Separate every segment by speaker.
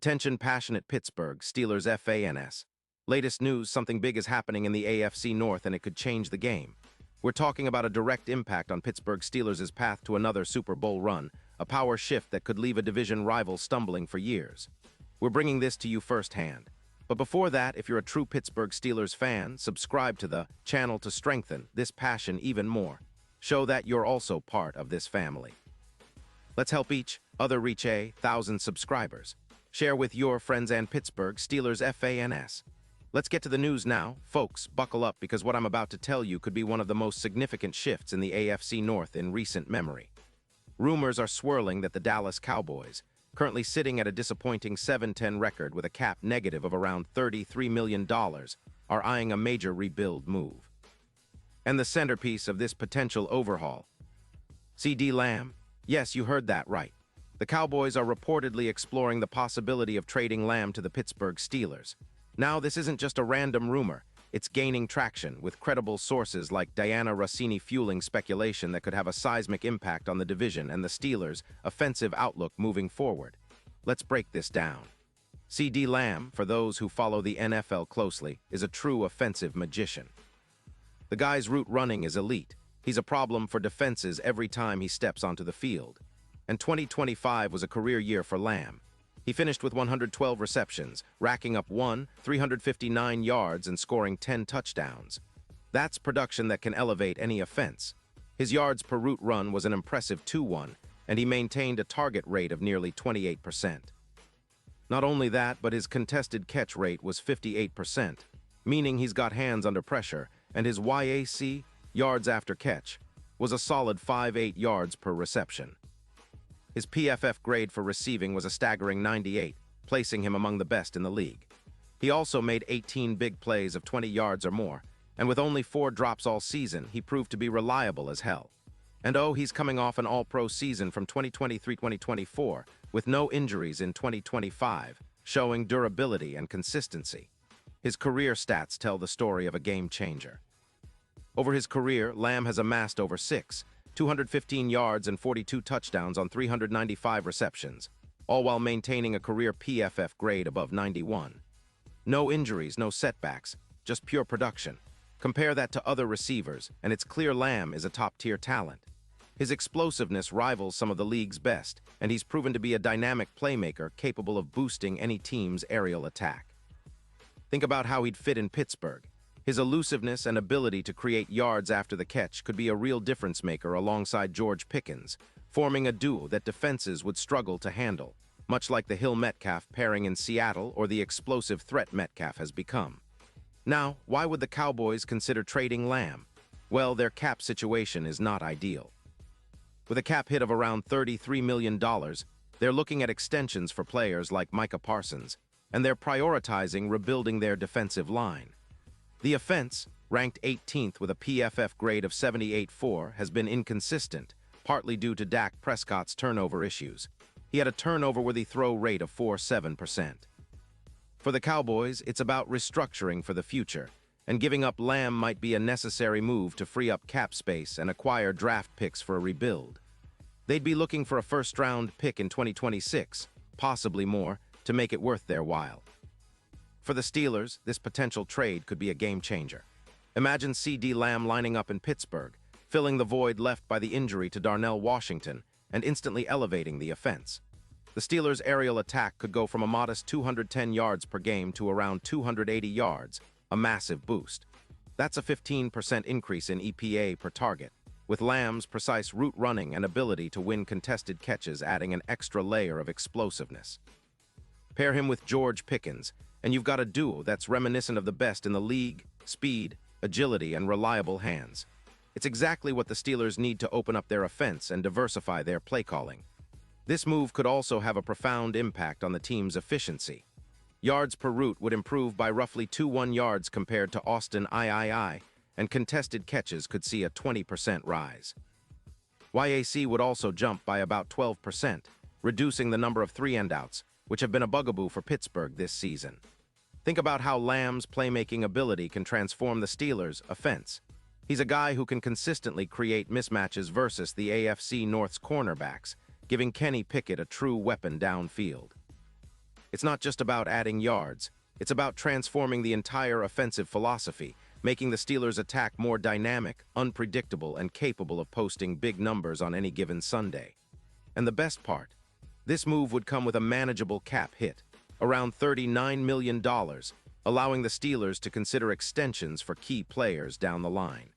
Speaker 1: Attention passionate Pittsburgh Steelers fans. Latest news, something big is happening in the AFC North and it could change the game. We're talking about a direct impact on Pittsburgh Steelers' path to another Super Bowl run, a power shift that could leave a division rival stumbling for years. We're bringing this to you firsthand. But before that, if you're a true Pittsburgh Steelers fan, subscribe to the channel to strengthen this passion even more. Show that you're also part of this family. Let's help each other reach 1,000 subscribers. Share with your friends and Pittsburgh Steelers fans. Let's get to the news now. Folks, buckle up because what I'm about to tell you could be one of the most significant shifts in the AFC North in recent memory. Rumors are swirling that the Dallas Cowboys, currently sitting at a disappointing 7-10 record with a cap negative of around $33 million, are eyeing a major rebuild move. And the centerpiece of this potential overhaul, CeeDee Lamb. Yes, you heard that right. The Cowboys are reportedly exploring the possibility of trading Lamb to the Pittsburgh Steelers. Now, this isn't just a random rumor. It's gaining traction, with credible sources like Diana Rossini fueling speculation that could have a seismic impact on the division and the Steelers' offensive outlook moving forward. Let's break this down. CeeDee Lamb, for those who follow the NFL closely, is a true offensive magician. The guy's route running is elite. He's a problem for defenses every time he steps onto the field. And 2025 was a career year for Lamb. He finished with 112 receptions, racking up 359 yards and scoring 10 touchdowns. That's production that can elevate any offense. His yards per route run was an impressive 2-1, and he maintained a target rate of nearly 28%. Not only that, but his contested catch rate was 58%, meaning he's got hands under pressure, and his YAC, yards after catch, was a solid 5.8 yards per reception. His PFF grade for receiving was a staggering 98, placing him among the best in the league. He also made 18 big plays of 20 yards or more, and with only 4 drops all season, he proved to be reliable as hell. And he's coming off an all-pro season from 2023-2024, with no injuries in 2025, showing durability and consistency. His career stats tell the story of a game changer. Over his career, Lamb has amassed over 215 yards and 42 touchdowns on 395 receptions, all while maintaining a career PFF grade above 91. No injuries, no setbacks, just pure production. Compare that to other receivers, and it's clear Lamb is a top-tier talent. His explosiveness rivals some of the league's best, and he's proven to be a dynamic playmaker capable of boosting any team's aerial attack. Think about how he'd fit in Pittsburgh. His elusiveness and ability to create yards after the catch could be a real difference-maker alongside George Pickens, forming a duo that defenses would struggle to handle, much like the Hill-Metcalf pairing in Seattle or the explosive threat Metcalf has become. Now, why would the Cowboys consider trading Lamb? Well, their cap situation is not ideal. With a cap hit of around $33 million, they're looking at extensions for players like Micah Parsons, and they're prioritizing rebuilding their defensive line. The offense, ranked 18th with a PFF grade of 78.4, has been inconsistent, partly due to Dak Prescott's turnover issues. He had a turnover-worthy throw rate of 4.7%. For the Cowboys, it's about restructuring for the future, and giving up Lamb might be a necessary move to free up cap space and acquire draft picks for a rebuild. They'd be looking for a first-round pick in 2026, possibly more, to make it worth their while. For the Steelers, this potential trade could be a game-changer. Imagine CeeDee Lamb lining up in Pittsburgh, filling the void left by the injury to Darnell Washington, and instantly elevating the offense. The Steelers' aerial attack could go from a modest 210 yards per game to around 280 yards, a massive boost. That's a 15% increase in EPA per target, with Lamb's precise route running and ability to win contested catches adding an extra layer of explosiveness. Pair him with George Pickens, and you've got a duo that's reminiscent of the best in the league: speed, agility, and reliable hands. It's exactly what the Steelers need to open up their offense and diversify their play calling. This move could also have a profound impact on the team's efficiency. Yards per route would improve by roughly 2.1 yards compared to Austin III, and contested catches could see a 20% rise. YAC would also jump by about 12%, reducing the number of three-and-outs, which have been a bugaboo for Pittsburgh this season. Think about how Lamb's playmaking ability can transform the Steelers' offense. He's a guy who can consistently create mismatches versus the AFC North's cornerbacks, giving Kenny Pickett a true weapon downfield. It's not just about adding yards. It's about transforming the entire offensive philosophy, making the Steelers' attack more dynamic, unpredictable, and capable of posting big numbers on any given Sunday. And the best part, this move would come with a manageable cap hit, around $39 million, allowing the Steelers to consider extensions for key players down the line.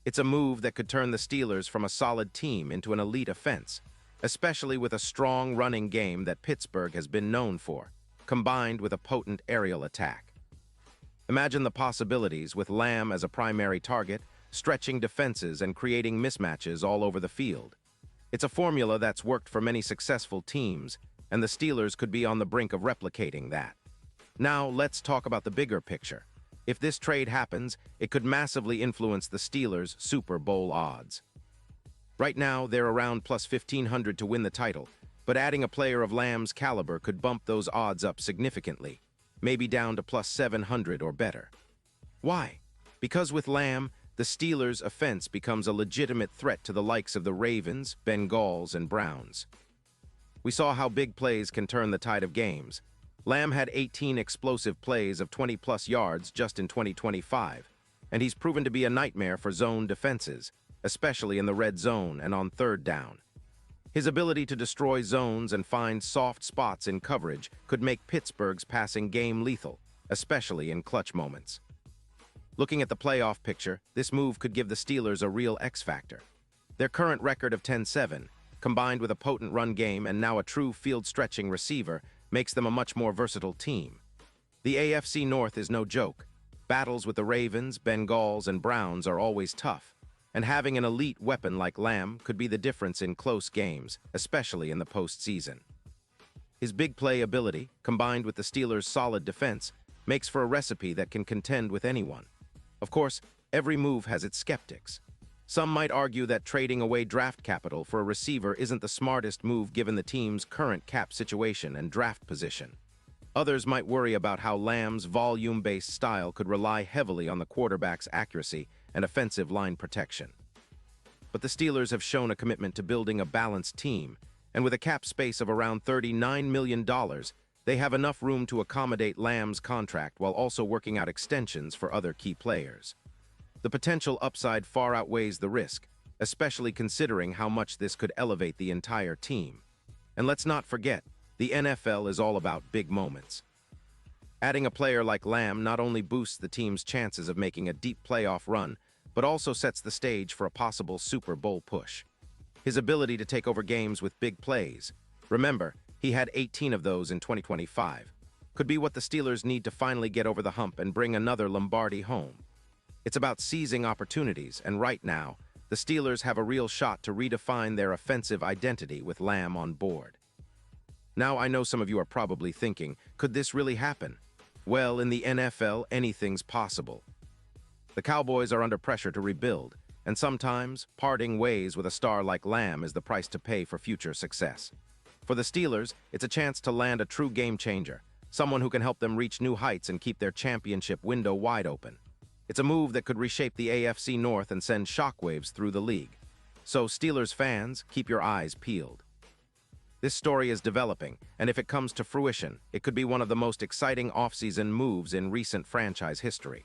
Speaker 1: It's a move that could turn the Steelers from a solid team into an elite offense, especially with a strong running game that Pittsburgh has been known for, combined with a potent aerial attack. Imagine the possibilities with Lamb as a primary target, stretching defenses and creating mismatches all over the field. It's a formula that's worked for many successful teams, and the Steelers could be on the brink of replicating that. Now, let's talk about the bigger picture. If this trade happens, it could massively influence the Steelers' Super Bowl odds. Right now, they're around plus 1,500 to win the title, but adding a player of Lamb's caliber could bump those odds up significantly, maybe down to plus 700 or better. Why? Because with Lamb, the Steelers' offense becomes a legitimate threat to the likes of the Ravens, Bengals, and Browns. We saw how big plays can turn the tide of games. Lamb had 18 explosive plays of 20-plus yards just in 2025, and he's proven to be a nightmare for zone defenses, especially in the red zone and on third down. His ability to destroy zones and find soft spots in coverage could make Pittsburgh's passing game lethal, especially in clutch moments. Looking at the playoff picture, this move could give the Steelers a real X-factor. Their current record of 10-7, combined with a potent run game and now a true field-stretching receiver, makes them a much more versatile team. The AFC North is no joke. Battles with the Ravens, Bengals, and Browns are always tough, and having an elite weapon like Lamb could be the difference in close games, especially in the postseason. His big play ability, combined with the Steelers' solid defense, makes for a recipe that can contend with anyone. Of course, every move has its skeptics. Some might argue that trading away draft capital for a receiver isn't the smartest move given the team's current cap situation and draft position. Others might worry about how Lamb's volume-based style could rely heavily on the quarterback's accuracy and offensive line protection. But the Steelers have shown a commitment to building a balanced team, and with a cap space of around $39 million, they have enough room to accommodate Lamb's contract while also working out extensions for other key players. The potential upside far outweighs the risk, especially considering how much this could elevate the entire team. And let's not forget, the NFL is all about big moments. Adding a player like Lamb not only boosts the team's chances of making a deep playoff run, but also sets the stage for a possible Super Bowl push. His ability to take over games with big plays, remember, he had 18 of those in 2025, could be what the Steelers need to finally get over the hump and bring another Lombardi home. It's about seizing opportunities, and right now, the Steelers have a real shot to redefine their offensive identity with Lamb on board. Now, I know some of you are probably thinking, could this really happen? Well, in the NFL, anything's possible. The Cowboys are under pressure to rebuild, and sometimes parting ways with a star like Lamb is the price to pay for future success. For the Steelers, it's a chance to land a true game-changer, someone who can help them reach new heights and keep their championship window wide open. It's a move that could reshape the AFC North and send shockwaves through the league. So, Steelers fans, keep your eyes peeled. This story is developing, and if it comes to fruition, it could be one of the most exciting offseason moves in recent franchise history.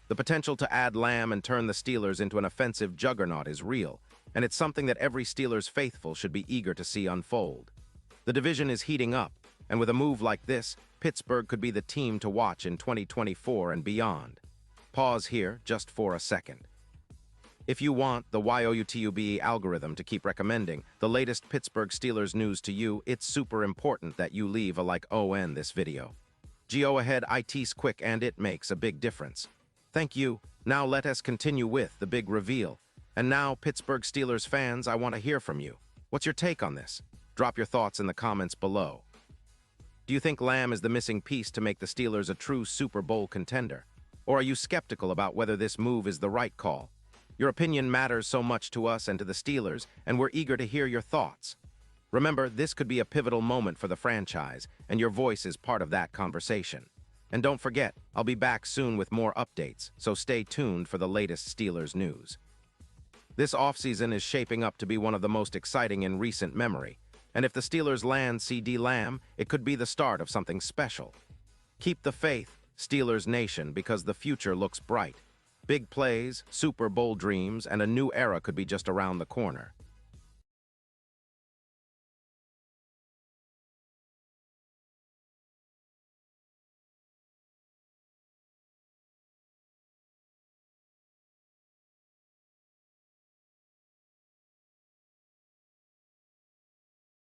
Speaker 1: The potential to add Lamb and turn the Steelers into an offensive juggernaut is real, and it's something that every Steelers faithful should be eager to see unfold. The division is heating up, and with a move like this, Pittsburgh could be the team to watch in 2024 and beyond. Pause here just for a second. If you want the YouTube algorithm to keep recommending the latest Pittsburgh Steelers news to you, it's super important that you leave a like on this video. Go ahead, it's quick and it makes a big difference. Thank you. Now let us continue with the big reveal. And now, Pittsburgh Steelers fans, I want to hear from you. What's your take on this? Drop your thoughts in the comments below. Do you think Lamb is the missing piece to make the Steelers a true Super Bowl contender? Or are you skeptical about whether this move is the right call? Your opinion matters so much to us and to the Steelers, and we're eager to hear your thoughts. Remember, this could be a pivotal moment for the franchise, and your voice is part of that conversation. And don't forget, I'll be back soon with more updates, so stay tuned for the latest Steelers news. This offseason is shaping up to be one of the most exciting in recent memory, And if the Steelers land CeeDee Lamb, it could be the start of something special. Keep the faith, Steelers Nation, because the future looks bright. Big plays, Super Bowl dreams, and a new era could be just around the corner.